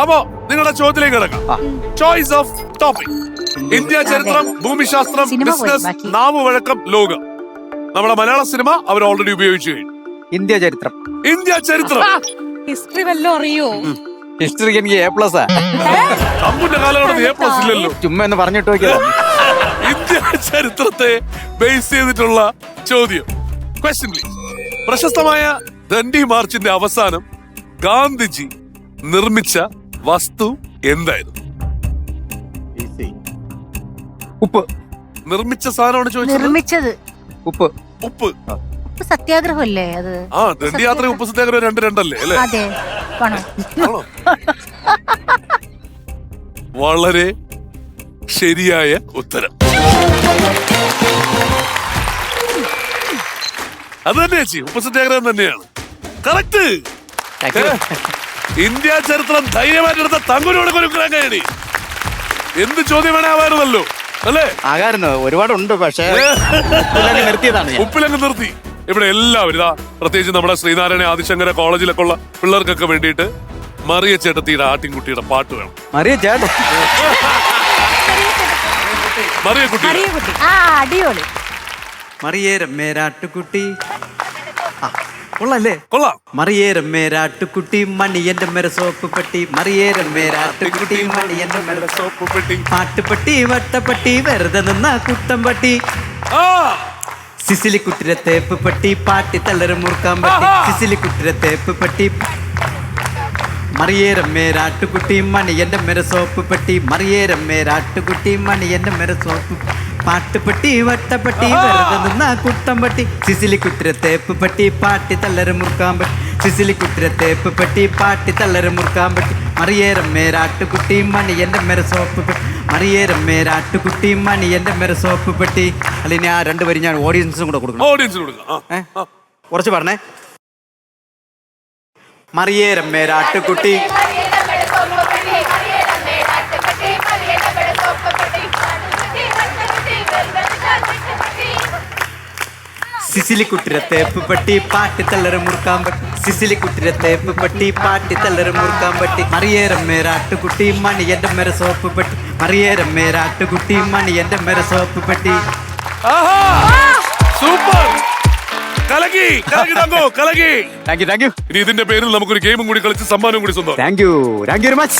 അപ്പോ നിങ്ങളുടെ ചോദ്യത്തിലേക്ക് കിടക്കാം. ചോയ്സ് ഓഫ് ടോപ്പിക്: ഇന്ത്യ ചരിത്രം, ഭൂമിശാസ്ത്രം, ബിസിനസ്, നാമവഴക്കം, ലോകം. നമ്മുടെ മലയാള സിനിമ അവർ ഓൾറെഡി ഉപയോഗിച്ചു കഴിഞ്ഞു. ഇന്ത്യ ചരിത്രം. ഇന്ത്യ ചരിത്രം. ഹിസ്റ്ററി വല്ലോ അറിയോ? ഹിസ്റ്ററി എനിക്ക് A+. അമ്മുന്റെ കാലഘട്ടത്തിൽ A+ ഇല്ലല്ലോ. ചുമ്മാ എന്ന് പറഞ്ഞിട്ട് നോക്കിയതാ. ഇന്ത്യ ചരിത്രത്തെ ബേസ് ചെയ്തിട്ടുള്ള ചോദ്യം. Question please. പ്രശസ്തമായ ദണ്ഡി മാർച്ചിന്റെ അവസാനം ഗാന്ധിജി നിർമ്മിച്ച വസ്തു എന്തായിരുന്നു? ഉപ്പ്. നിർമ്മിച്ച സാധനമാണ് ചോദിച്ചത്. നിർമ്മിച്ചത് ഉപ്പ്. ഉപ്പ്. ഉപ്പ് സത്യാഗ്രഹമല്ലേ അത്? ആ, ദണ്ഡി യാത്ര ഉപ്പ് സത്യാഗ്രഹം 2-2 അല്ലേ? അതെ. ആണോ? ആണോ? വളരെ ശരിയായ ഉത്തരം. അത് തന്നെ ചേച്ചി, ഉപ്പ് സത്യാഗ്രഹം തന്നെയാണ്. കറക്റ്റ്. ഇന്ത്യ ചരിത്രം ധൈര്യമായിട്ടെടുത്ത തങ്കുനോട് കൊടുക്കാൻ കഴിയണി. എന്ത് ചോദ്യം വേണേ ആവായിരുന്നല്ലോ അല്ലേ? ആകാരുന്നു, ഒരുപാടുണ്ട്. പക്ഷേ നിർത്തിയതാണ്. ഉപ്പിലങ്ങ് നിർത്തി. ഇവിടെ എല്ലാവരും ഇതാ, പ്രത്യേകിച്ച് നമ്മുടെ ശ്രീനാരായണ ആദിശങ്കര കോളേജിലൊക്കെ ഉള്ള പിള്ളേർക്കൊക്കെ വേണ്ടിയിട്ട് മറിയ ചേട്ടത്തിയുടെ ആട്ടിൻകുട്ടിയുടെ പാട്ട് വേണം. മറിയ ചേട്ടൻ. മറിയക്കുട്ടി. ആ, അടിപൊളി. മറിയേരം മേരാട്ടുകുട്ടി. കൊള്ളല്ലേ? കൊള്ളാം. മറിയേരം മേരാട്ടുകുട്ടി മണിയന്റെ മേര സോപ്പ് പെട്ടി. മറിയേരം മേരാട്ടുകുട്ടി മണിയന്റെ മേര സോപ്പ് പെട്ടി. പാട്ടുപെട്ടി വട്ടപ്പെട്ടി വെറുതെ നിന്ന കുട്ടമ്പട്ടി. സിസിലി കുട്ടിരെ തേപ്പ് പെട്ടി പാട്ടി തള്ളറ് മുറുക്കാൻ പറ്റി. സിസിലി കുട്ടിരെ തേപ്പ് പെട്ടി. മറിയേരം മേരാട്ടുകുട്ടി മണിയന്റെ മേര സോപ്പ് പെട്ടി. മറിയേരം മേരാട്ടുകുട്ടി മണിയന്റെ മേര സോപ്പ് പാട്ടുപെട്ടി വട്ടപ്പെട്ടി വെറുതെ നിന്ന കുട്ടമ്പട്ടി. സിസിലി കുട്ടിരെ തേപ്പ് പെട്ടി പാട്ടി തള്ളറ് മുറുക്കാൻ പറ്റി. സിസിലി കുട്ടിരെ തേപ്പ് പെട്ടി പാട്ടി തള്ളറ് മുറുക്കാൻ പറ്റി. മറിയേരം മേരാട്ടുകുട്ടി മണിയന്റെ മേര സോപ്പ് പെട്ടി. മറിയേരം മേരാട്ടുകുട്ടി മണിയന്റെ മേര സോപ്പ് പെട്ടി. അല്ലെങ്കിൽ ആ 2 വരി ഞാൻ ഓഡിയൻസും കൂടെ കൊടുക്കണം. ഓഡിയൻസിന് കൊടുക്കാം. കുറച്ച് പറഞ്ഞേ. മറിയേരം മേരാട്ടുകുട്ടി സിസിലി കുട്ടിരെ തേപ്പ് പെട്ടി പാട്ടി തള്ളറ് മുറുക്കാൻ പറ്റി. സിസിലി കുട്ടിരെ തേപ്പ് പെട്ടി പാട്ടി തള്ളറ് മുറുക്കാൻ പറ്റി. മറിയേരം മേരാട്ടുകുട്ടി മണിയന്റെ മേര സോപ്പ് പെട്ടി. മറിയേരം മേരാട്ടുകുട്ടി മണിയന്റെ മേര സോപ്പ് പെട്ടി. സൂപ്പർ. കലക്കി തങ്കു, കലക്കി. Thank you. ഇനി ഇതിന്റെ പേരിൽ നമുക്കൊരു ഗെയിമും കൂടി കളിച്ച് സമ്മാനം കൂടി സ്വന്തം. Thank you very much.